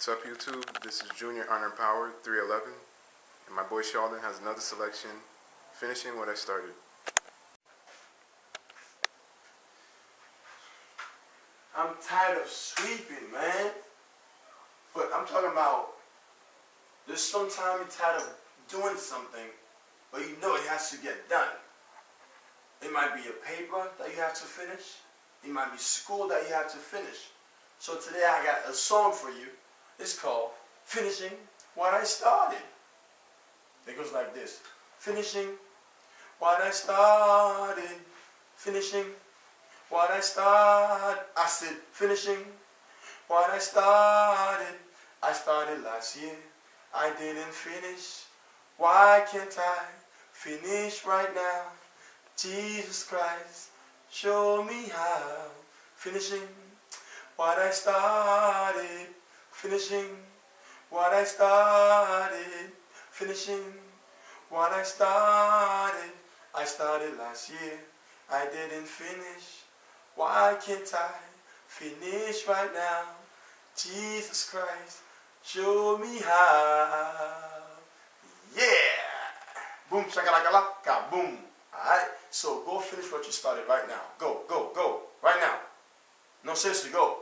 What's up, YouTube? This is Junior Honor Power 311, and my boy Charldyn has another selection, finishing what I started. I'm tired of sweeping, man. But I'm talking about, there's sometimes you're tired of doing something, but you know it has to get done. It might be a paper that you have to finish. It might be school that you have to finish. So today I got a song for you. It's called Finishing What I Started. It goes like this. Finishing what I started. Finishing what I started. I said finishing what I started. I started last year. I didn't finish. Why can't I finish right now? Jesus Christ, show me how. Finishing what I started. Finishing what I started. Finishing what I started. I started last year. I didn't finish. Why can't I finish right now? Jesus Christ, show me how. Yeah! Boom, shakalaka, boom. Alright? So go finish what you started right now. Go, go, go. Right now. No, seriously, go.